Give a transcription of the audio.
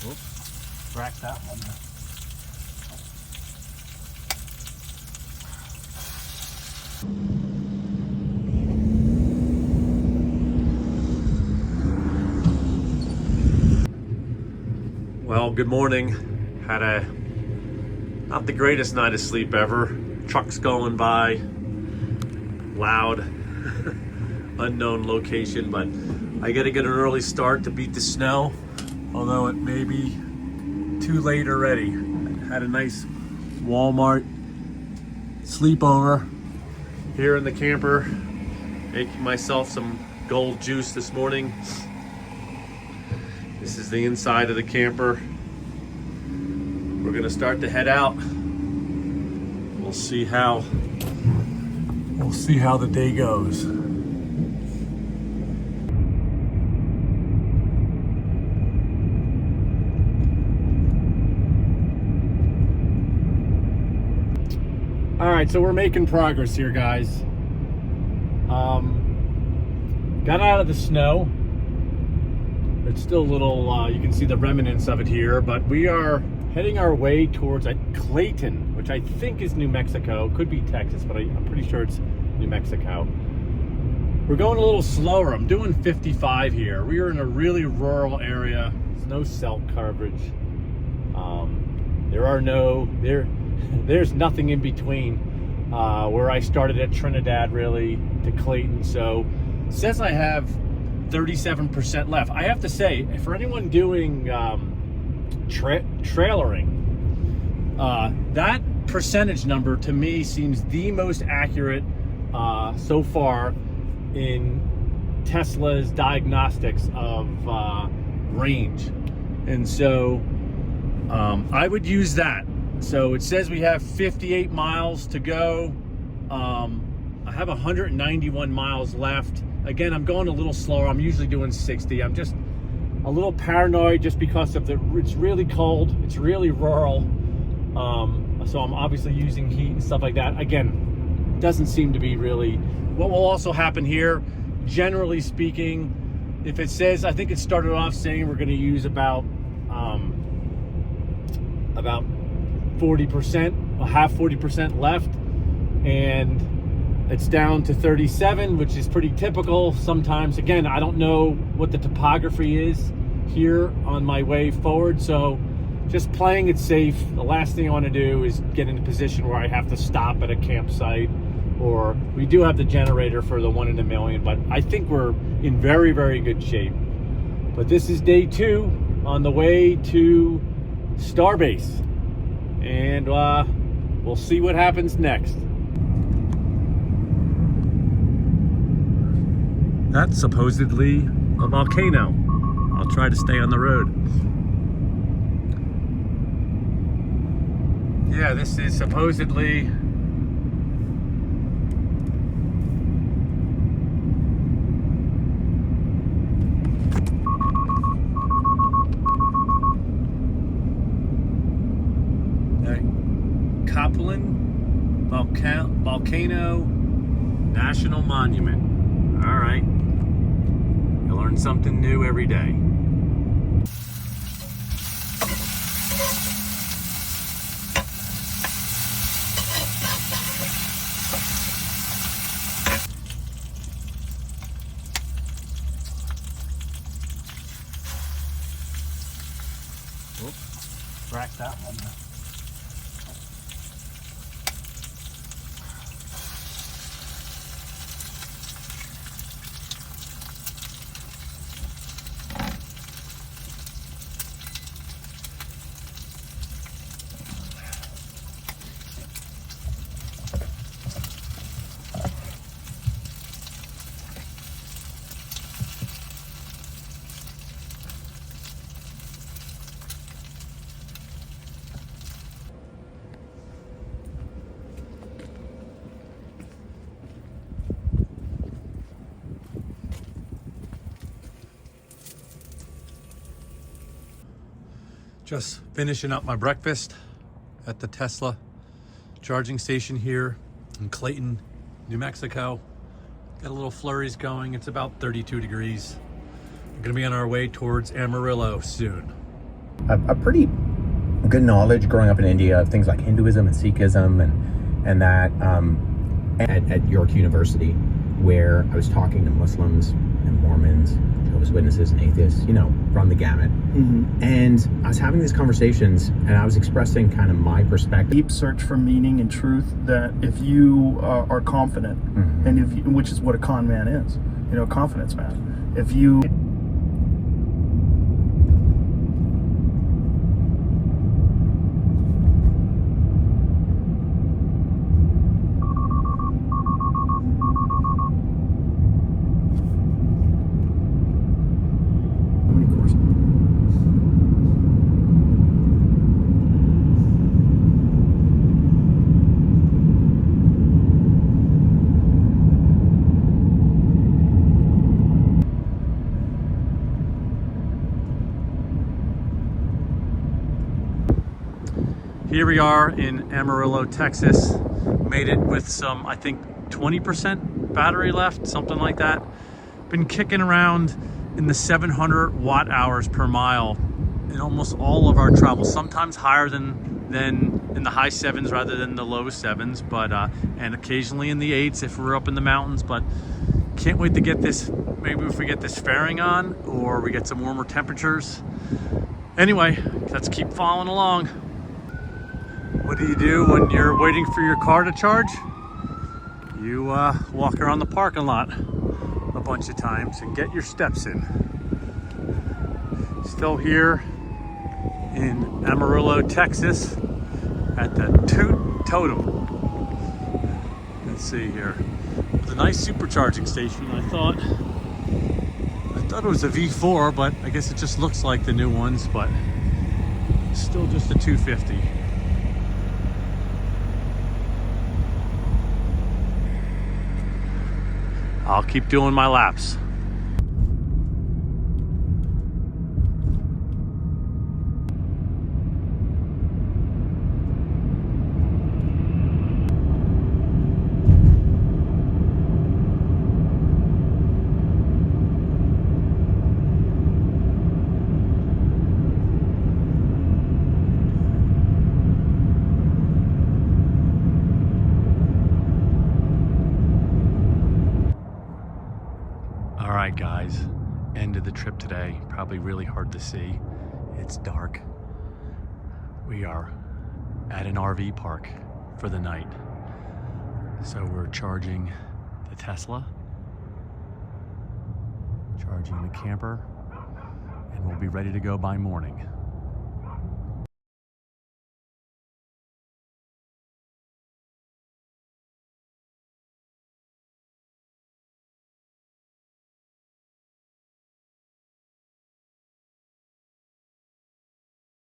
Oops, cracked that one. Well, good morning. Had not the greatest night of sleep ever. Trucks going by, loud, unknown location, but I gotta get an early start to beat the snow, although it may be too late already. Had a nice Walmart sleepover here in the camper, making myself some gold juice this morning. This is the inside of the camper. We're gonna start to head out. We'll see how the day goes. All right, so we're making progress here, guys. Got out of the snow. It's still a little, you can see the remnants of it here, but we are heading our way towards Clayton, which I think is New Mexico. Could be Texas, but I'm pretty sure it's New Mexico. We're going a little slower. I'm doing 55 here. We are in a really rural area. There's no cell coverage. There's nothing in between where I started at Trinidad really to Clayton. So it says I have 37% left. I have to say, for anyone doing trailering, that percentage number to me seems the most accurate so far in Tesla's diagnostics of range. And so I would use that. So it says we have 58 miles to go. I have 191 miles left. Again, I'm going a little slower. I'm usually doing 60. I'm just a little paranoid just because of it's really cold. It's really rural. So I'm obviously using heat and stuff like that. Again, doesn't seem to be really. What will also happen here, generally speaking, if it says, I think it started off saying we're going to use about 40%, half 40% left, and it's down to 37, which is pretty typical sometimes. Again, I don't know what the topography is here on my way forward, so just playing it safe. The last thing I want to do is get in a position where I have to stop at a campsite, or we do have the generator for the 1 in a million, but I think we're in very, very good shape. But this is day 2 on the way to StarBase, and we'll see what happens next. That's supposedly a volcano. I'll try to stay on the road. Yeah, this is supposedly Volcano National Monument. All right. You learn something new every day. Oops, cracked that one. Just finishing up my breakfast at the Tesla charging station here in Clayton, New Mexico. Got a little flurries going. It's about 32 degrees. We're gonna be on our way towards Amarillo soon. a pretty good knowledge growing up in India of things like Hinduism and Sikhism and that at York University, where I was talking to Muslims and Mormons, Jehovah's Witnesses and atheists, you know, run the gamut. And I was having these conversations and I was expressing kind of my perspective. Deep search for meaning and truth, that if you are confident, and if you, which is what a con man is, you know, a confidence man. If you Here we are in Amarillo, Texas. Made it with some, I think, 20% battery left, something like that. Been kicking around in the 700 watt hours per mile in almost all of our travels, sometimes higher than in the high 7s rather than the low 7s, but and occasionally in the 8s if we're up in the mountains. But can't wait to get this, maybe if we get this fairing on or we get some warmer temperatures. Anyway, let's keep following along. What do you do when you're waiting for your car to charge? You walk around the parking lot a bunch of times and get your steps in. Still here in Amarillo, Texas at the Toot Totem. Let's see here. It's a nice supercharging station. I thought it was a V4, but I guess it just looks like the new ones, but still just a 250. I'll keep doing my laps. All right, guys, end of the trip today. Probably really hard to see. It's dark. We are at an RV park for the night. So we're charging the Tesla, charging the camper, and we'll be ready to go by morning.